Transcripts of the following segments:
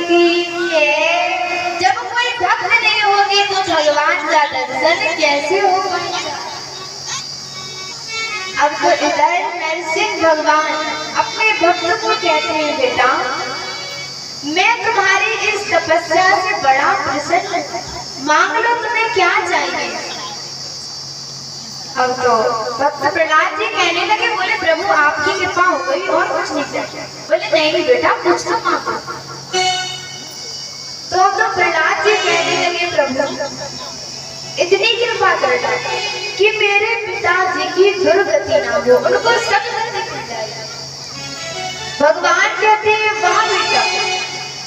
की है, जब कोई भक्त नहीं होगी तो भगवान का दर्शन कैसे हो पाएगा। अब तो इधर नरसिंह भगवान अपने भक्त को कहते हैं, बेटा मैं तुम्हारी इस तपस्या से बड़ा प्रसन्न, मांग लो तुम्हें क्या चाहिए। अब तो भक्त प्रहलाद जी कहने लगे, बोले प्रभु आपकी कृपा हो गई और कुछ नहीं चाहिए। बोले नहीं बेटा कुछ तो मांगो। तो अब तो प्रहलाद जी कहने लगे, प्रभु इतनी कृपा करना कि मेरे पिताजी की दुर्गति ना हो, उनको सदगति मिल जाए। भगवान कहते हैं वाह बेटा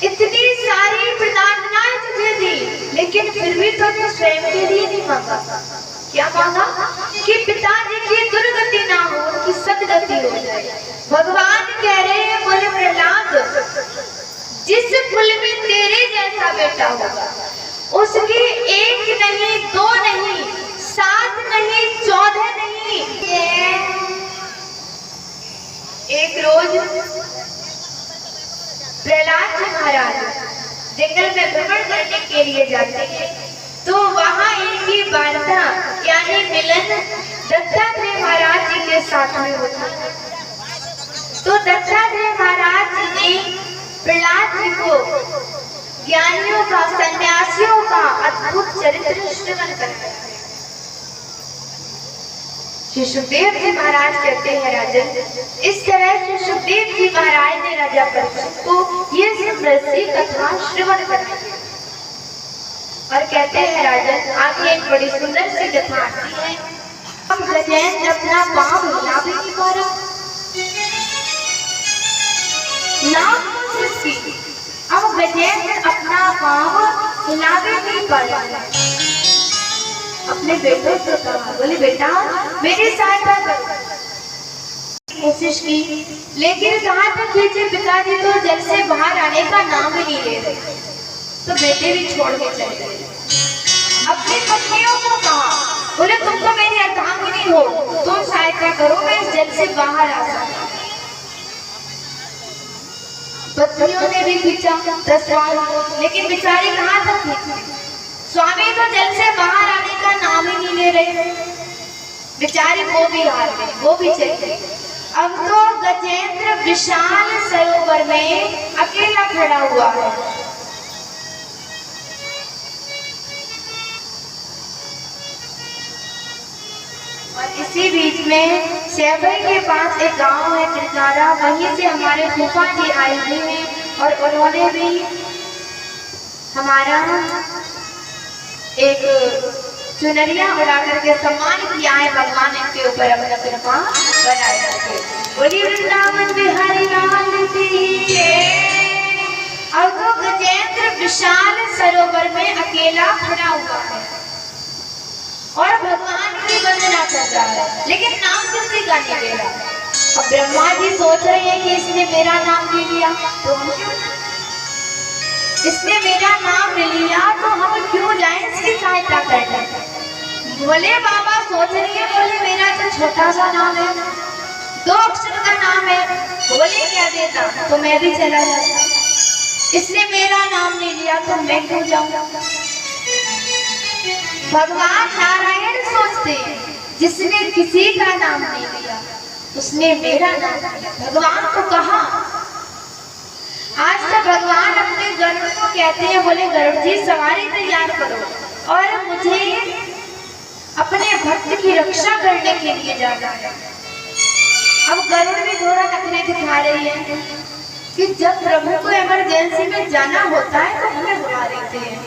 इतनी सारी प्रार्थनाएं तुझे दी, लेकिन फिर भी तुमने स्वयं के लिए नहीं मांगा। क्या मांगा कि पिताजी की दुर्गति ना हो, उनकी सदगति हो जाए। भगवान कह रहे हैं, बोले प्रहलाद जिस कुल में तेरे जैसा बेटा होगा उसकी एक नहीं दो नहीं 7 नहीं 14 नहीं। एक रोज प्रहलाद जी महाराज जंगल में भ्रमण करने के लिए जाते हैं, तो वहां इनकी वार्ता यानी मिलन दत्तात्रेय महाराज जी के साथ में होता है। तो दत्तात्रेय महाराज जी ने प्रहलाद जी को ज्ञानियों का सन्यासियों का अद्भुत चरित्र श्रवण करते हैं। श्री सुखदेव जी महाराज कहते हैं, राजन इस तरह श्री सुखदेव जी महाराज ने राजा परीक्षित को ये समृद्धि कथा श्रवण करने की और कहते हैं, राजन आगे एक बड़ी सुंदर सी कथा आती है। अब गजेंद्र अपना पांव हिला भी नहीं पा रहा, अब गजेंद्र अपना पांव हिला भी नहीं पा रहा। अपने बेटे से कहा, बोले बेटा मेरी सहायता करो। कोशिश की लेकिन कहाँ तक खींचे, पिताजी तो जल से बाहर आने का नाम ही नहीं ले रहे। तो बेटे भी छोड़ के चले गए। अपनी पत्नियों को कहा, बोले तुम तो मेरी अर्धांगिनी हो, तुम सहायता करो मैं इस जल से बाहर आ सकता। पत्नियों ने भी खींचा 10 बार, लेकिन बेचारी कहाँ तक खींचे। स्वामी तो जल से बाहर आने का नाम ही नहीं ले रहे। बेचारी वो भी हार गई, वो भी चली गई। अब तो गजेंद्र विशाल सरोवर में अकेला खड़ा हुआ है। और इसी बीच में सेवई के पास एक गांव है त्रिकारा, वहीं से हमारे फूफा जी आए हुए हैं और उन्होंने भी हमारा एक चुनरिया उड़ा करके सम्मान किया है। भगवान इनके ऊपर अपना कृपा बनाए रखे। बोली वृंदावन बिहारी लाल की। और तो गजेंद्र विशाल सरोवर में अकेला खड़ा हुआ है और भगवान की वंदना कर रहा है, लेकिन नाम किसी का नहीं ले रहा। अब ब्रह्मा जी सोच रहे हैं कि इसने मेरा नाम ले लिया तो हम क्यों, इसने मेरा नाम ले लिया तो हम क्यों जाएं इसकी सहायता करने। बोले बाबा सोच रही है, बोले मेरा तो छोटा सा नाम है, 2 अक्षर का नाम है। बोले क्या देता तो मैं भी चला जाता, इसने मेरा नाम ले लिया तो मैं क्यों जाऊंगा। भगवान नारायण सोचते हैं जिसने किसी का नाम नहीं लिया उसने मेरा नाम लिया। भगवान को कहा, आज तक भगवान अपने गरुड़ को कहते हैं, बोले गरुड़ जी सवारी तैयार करो और मुझे अपने भक्त की रक्षा करने के लिए जाना है। अब गरुड़ भी थोड़ा नखरे दिखा रही है कि जब प्रभु को इमरजेंसी में जाना होता है तो हमें बुला लेते हैं,